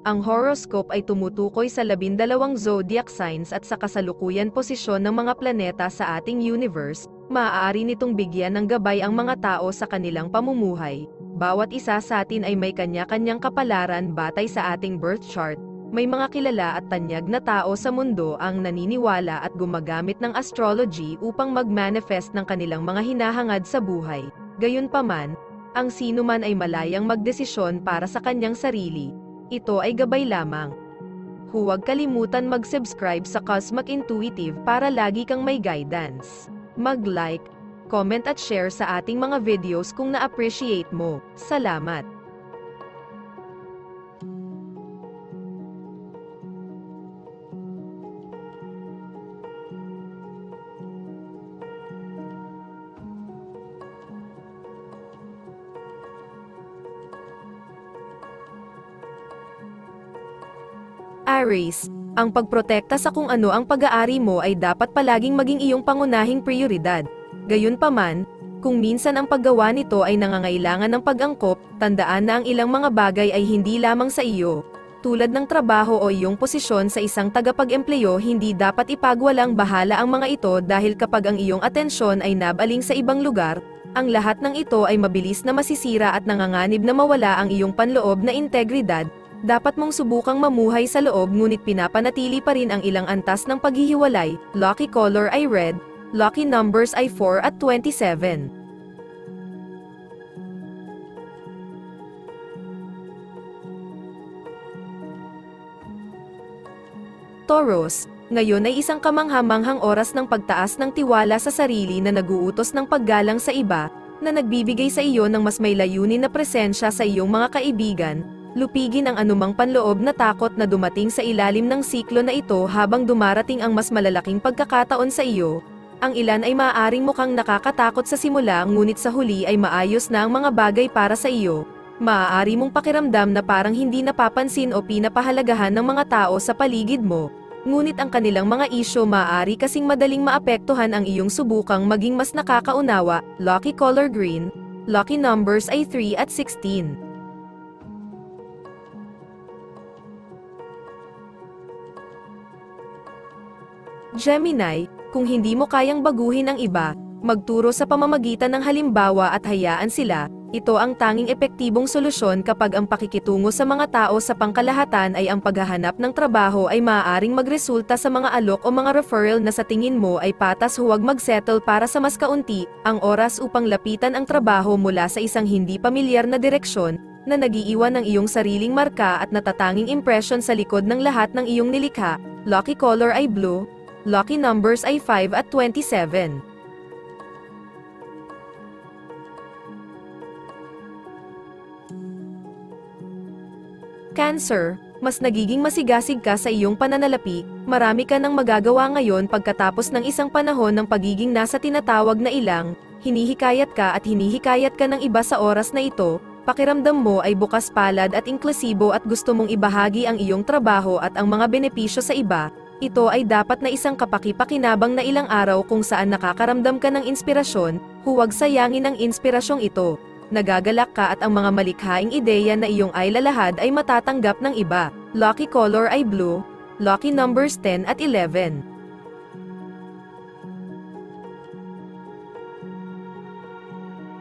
Ang horoscope ay tumutukoy sa 12 zodiac signs at sa kasalukuyan posisyon ng mga planeta sa ating universe. Maaari nitong bigyan ng gabay ang mga tao sa kanilang pamumuhay. Bawat isa sa atin ay may kanya-kanyang kapalaran batay sa ating birth chart. May mga kilala at tanyag na tao sa mundo ang naniniwala at gumagamit ng astrology upang mag-manifest ng kanilang mga hinahangad sa buhay. Gayunpaman, ang sinuman ay malayang magdesisyon para sa kanyang sarili. Ito ay gabay lamang. Huwag kalimutan mag-subscribe sa Cosmic Intuitive para lagi kang may guidance. Mag-like, comment at share sa ating mga videos kung na-appreciate mo. Salamat! Aries, ang pagprotekta sa kung ano ang pag-aari mo ay dapat palaging maging iyong pangunahing prioridad. Gayunpaman, kung minsan ang paggawa nito ay nangangailangan ng pag-angkop, tandaan na ang ilang mga bagay ay hindi lamang sa iyo. Tulad ng trabaho o iyong posisyon sa isang tagapag-empleyo, hindi dapat ipagwalang bahala ang mga ito dahil kapag ang iyong atensyon ay nabaling sa ibang lugar, ang lahat ng ito ay mabilis na masisira at nanganganib na mawala ang iyong panloob na integridad. Dapat mong subukang mamuhay sa loob ngunit pinapanatili pa rin ang ilang antas ng paghihiwalay. Lucky color ay red, lucky numbers ay 4 at 27. Taurus, ngayon ay isang kamangha-manghang oras ng pagtaas ng tiwala sa sarili na naguutos ng paggalang sa iba, na nagbibigay sa iyo ng mas may layunin na presensya sa iyong mga kaibigan. Lupigin ang anumang panloob na takot na dumating sa ilalim ng siklo na ito habang dumarating ang mas malalaking pagkakataon sa iyo. Ang ilan ay maaaring mukhang nakakatakot sa simula ngunit sa huli ay maayos na ang mga bagay para sa iyo. Maaari mong pakiramdam na parang hindi napapansin o pinapahalagahan ng mga tao sa paligid mo. Ngunit ang kanilang mga isyo maaari kasing madaling maapektuhan ang iyong subukang maging mas nakakaunawa. Lucky color green, lucky numbers ay 3 at 16. Gemini, kung hindi mo kayang baguhin ang iba, magturo sa pamamagitan ng halimbawa at hayaan sila. Ito ang tanging epektibong solusyon kapag ang pakikitungo sa mga tao sa pangkalahatan ay ang paghahanap ng trabaho ay maaaring magresulta sa mga alok o mga referral na sa tingin mo ay patas. Huwag magsettle para sa mas kaunti, ang oras upang lapitan ang trabaho mula sa isang hindi pamilyar na direksyon, na nagiiwan ng iyong sariling marka at natatanging impression sa likod ng lahat ng iyong nilikha. Lucky color ay blue. Lucky numbers ay 5 at 27. Cancer, mas nagiging masigasig ka sa iyong pananalapi, marami ka nang magagawa ngayon pagkatapos ng isang panahon ng pagiging nasa tinatawag na ilang, hinihikayat ka at hinihikayat ka ng iba sa oras na ito, pakiramdam mo ay bukas palad at inklusibo at gusto mong ibahagi ang iyong trabaho at ang mga benepisyo sa iba. Ito ay dapat na isang kapaki-pakinabang na ilang araw kung saan nakakaramdam ka ng inspirasyon. Huwag sayangin ang inspirasyong ito. Nagagalak ka at ang mga malikhaing ideya na iyong ay lalahad ay matatanggap ng iba. Lucky color ay blue. Lucky numbers 10 at 11.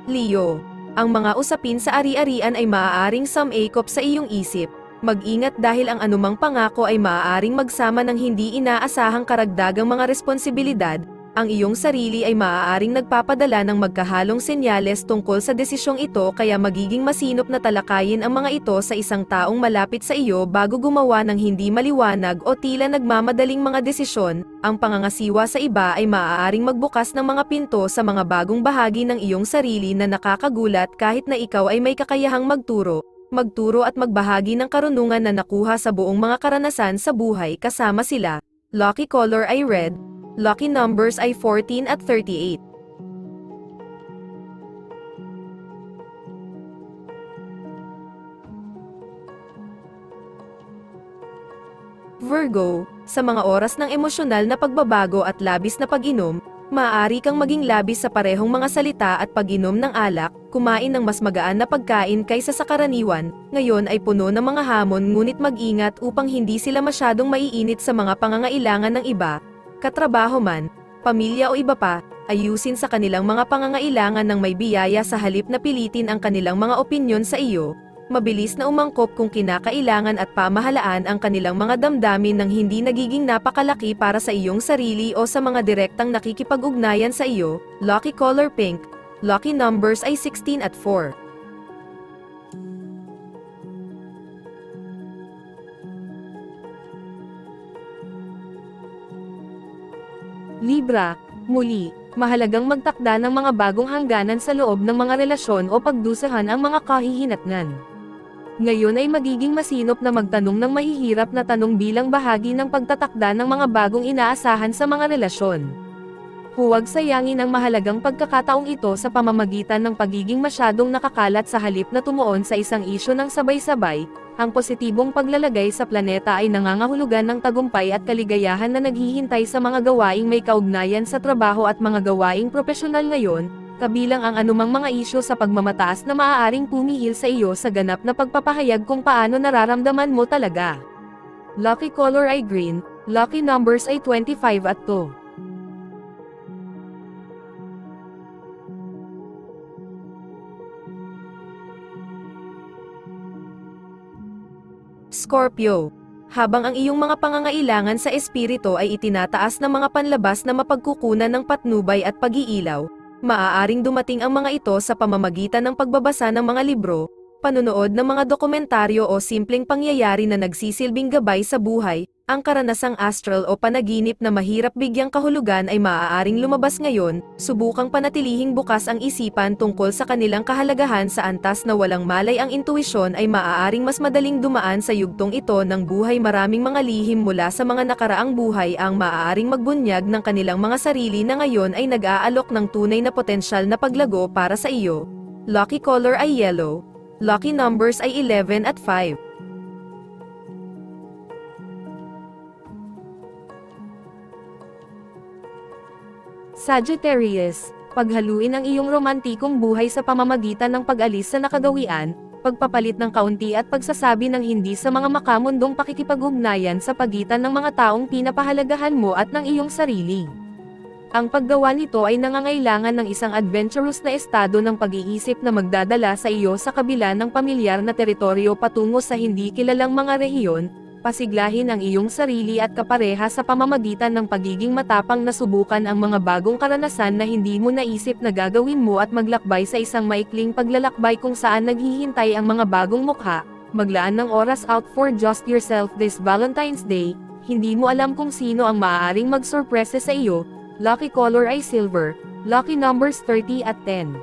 Leo, ang mga usapin sa ari-arian ay maaaring sumangkop sa iyong isip. Mag-ingat dahil ang anumang pangako ay maaaring magsama ng hindi inaasahang karagdagang mga responsibilidad. Ang iyong sarili ay maaaring nagpapadala ng magkahalong senyales tungkol sa desisyong ito, kaya magiging masinop na talakayin ang mga ito sa isang taong malapit sa iyo bago gumawa ng hindi maliwanag o tila nagmamadaling mga desisyon. Ang pangangasiwa sa iba ay maaaring magbukas ng mga pinto sa mga bagong bahagi ng iyong sarili na nakakagulat kahit na ikaw ay may kakayahang magturo at magbahagi ng karunungan na nakuha sa buong mga karanasan sa buhay kasama sila. Lucky color ay red. Lucky numbers ay 14 at 38. Virgo, sa mga oras ng emosyonal na pagbabago at labis na pag-inom, maaari kang maging labis sa parehong mga salita at pag-inom ng alak. kumain ng mas magaan na pagkain kaysa sa karaniwan, ngayon ay puno ng mga hamon ngunit mag-ingat upang hindi sila masyadong maiinit sa mga pangangailangan ng iba, katrabaho man, pamilya o iba pa, ayusin sa kanilang mga pangangailangan ng may biyaya sa halip na pilitin ang kanilang mga opinyon sa iyo, mabilis na umangkop kung kinakailangan at pamahalaan ang kanilang mga damdamin ng hindi nagiging napakalaki para sa iyong sarili o sa mga direktang nakikipag-ugnayan sa iyo. Lucky color pink. Lucky numbers ay 16 at 4. Libra, muli, mahalagang magtakda ng mga bagong hangganan sa loob ng mga relasyon o pagdusahan ang mga kahihinatnan. Ngayon ay magiging masinop na magtanong ng mahihirap na tanong bilang bahagi ng pagtatakda ng mga bagong inaasahan sa mga relasyon. Huwag sayangin ang mahalagang pagkakataong ito sa pamamagitan ng pagiging masyadong nakakalat sa halip na tumuon sa isang isyu ng sabay-sabay. Ang positibong paglalagay sa planeta ay nangangahulugan ng tagumpay at kaligayahan na naghihintay sa mga gawaing may kaugnayan sa trabaho at mga gawaing propesyonal ngayon, kabilang ang anumang mga isyu sa pagmamataas na maaaring pumihil sa iyo sa ganap na pagpapahayag kung paano nararamdaman mo talaga. Lucky color ay green, lucky numbers ay 25 at 2. Scorpio. Habang ang iyong mga pangangailangan sa espiritu ay itinataas ng mga panlabas na mapagkukunan ng patnubay at pag-iilaw, maaaring dumating ang mga ito sa pamamagitan ng pagbabasa ng mga libro, panonood ng mga dokumentaryo o simpleng pangyayari na nagsisilbing gabay sa buhay. Ang karanasang astral o panaginip na mahirap bigyang kahulugan ay maaaring lumabas ngayon. Subukang panatilihing bukas ang isipan tungkol sa kanilang kahalagahan sa antas na walang malay ang intuisyon ay maaaring mas madaling dumaan sa yugtong ito ng buhay. Maraming mga lihim mula sa mga nakaraang buhay ang maaaring magbunyag ng kanilang mga sarili na ngayon ay nag-aalok ng tunay na potensyal na paglago para sa iyo. Lucky color ay yellow. Lucky numbers ay 11 at 5. Sagittarius, paghaluin ang iyong romantikong buhay sa pamamagitan ng pag-alis sa nakagawian, pagpapalit ng kaunti at pagsasabi ng hindi sa mga makamundong pakikipag-ugnayan sa pagitan ng mga taong pinapahalagahan mo at ng iyong sarili. Ang paggawa nito ay nangangailangan ng isang adventurous na estado ng pag-iisip na magdadala sa iyo sa kabila ng pamilyar na teritoryo patungo sa hindi kilalang mga rehiyon. Pasiglahin ang iyong sarili at kapareha sa pamamagitan ng pagiging matapang na subukan ang mga bagong karanasan na hindi mo naisip na gagawin mo at maglakbay sa isang maikling paglalakbay kung saan naghihintay ang mga bagong mukha. Maglaan ng oras out for just yourself this Valentine's Day. Hindi mo alam kung sino ang maaaring magsurpresa sa iyo. Lucky color ay silver. Lucky numbers 30 at 10.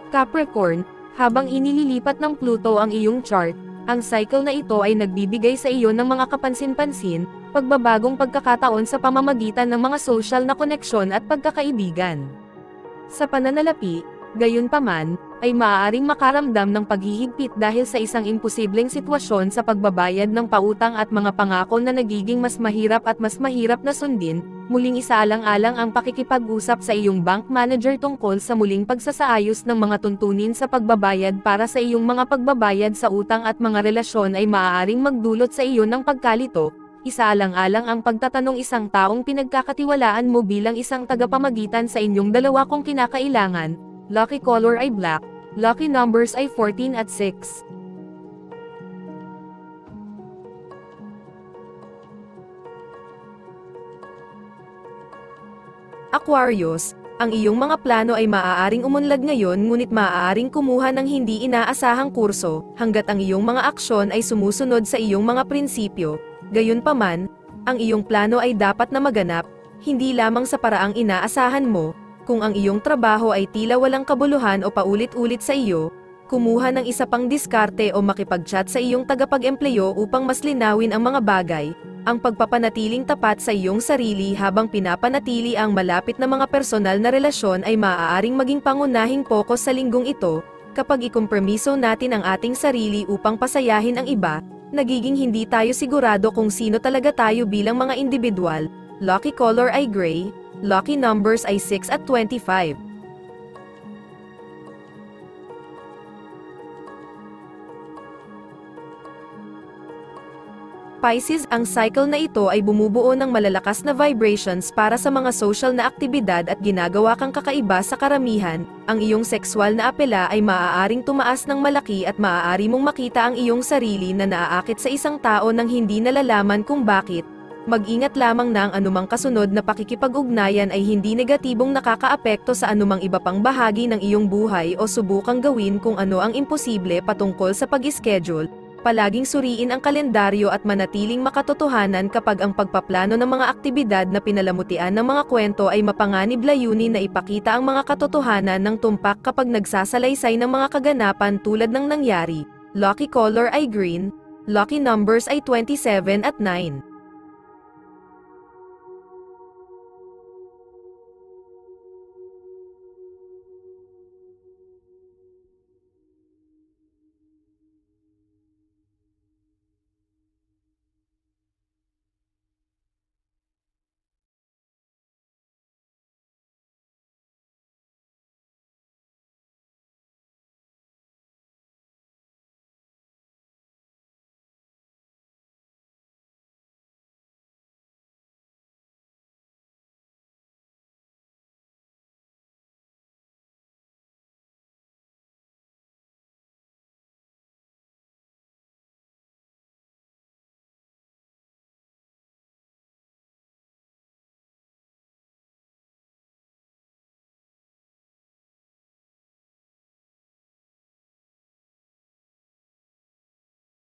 Capricorn, habang inililipat ng Pluto ang iyong chart, ang cycle na ito ay nagbibigay sa iyo ng mga kapansin-pansin, pagbabagong pagkakataon sa pamamagitan ng mga social na koneksyon at pagkakaibigan. Sa pananalapi, gayunpaman, ay maaaring makaramdam ng paghihigpit dahil sa isang imposibleng sitwasyon sa pagbabayad ng pautang at mga pangako na nagiging mas mahirap na sundin. Muling isaalang-alang ang pakikipag-usap sa iyong bank manager tungkol sa muling pagsasaayos ng mga tuntunin sa pagbabayad para sa iyong mga pagbabayad sa utang at mga relasyon ay maaaring magdulot sa iyo ng pagkalito. Isaalang-alang ang pagtatanong isang taong pinagkakatiwalaan mo bilang isang tagapamagitan sa inyong dalawa kung kinakailangan. Lucky color ay black. Lucky numbers ay 14 at 6. Aquarius, ang iyong mga plano ay maaaring umunlad ngayon ngunit maaaring kumuha ng hindi inaasahang kurso, hanggat ang iyong mga aksyon ay sumusunod sa iyong mga prinsipyo. Gayunpaman, ang iyong plano ay dapat na maganap, hindi lamang sa paraang inaasahan mo. Kung ang iyong trabaho ay tila walang kabuluhan o paulit-ulit sa iyo, kumuha ng isa pang diskarte o makipag-chat sa iyong tagapag-empleyo upang mas linawin ang mga bagay. Ang pagpapanatiling tapat sa iyong sarili habang pinapanatili ang malapit na mga personal na relasyon ay maaaring maging pangunahing pokus sa linggong ito. Kapag ikompromiso natin ang ating sarili upang pasayahin ang iba, nagiging hindi tayo sigurado kung sino talaga tayo bilang mga individual. Lucky color ay gray, lucky numbers ay 6 at 25. Pisces, ang cycle na ito ay bumubuo ng malalakas na vibrations para sa mga social na aktibidad at ginagawa kang kakaiba sa karamihan. Ang iyong sexual na apela ay maaaring tumaas ng malaki at maaari mong makita ang iyong sarili na naaakit sa isang tao nang hindi nalalaman kung bakit. Mag-ingat lamang na ang anumang kasunod na pakikipag-ugnayan ay hindi negatibong nakakaapekto sa anumang iba pang bahagi ng iyong buhay o subukang gawin kung ano ang imposible patungkol sa pag-schedule. Palaging suriin ang kalendaryo at manatiling makatotohanan kapag ang pagpaplano ng mga aktibidad na pinalamutian ng mga kwento ay mapanganib layunin na ipakita ang mga katotohanan ng tumpak kapag nagsasalaysay ng mga kaganapan tulad ng nangyari. Lucky color ay green, lucky numbers ay 27 at 9.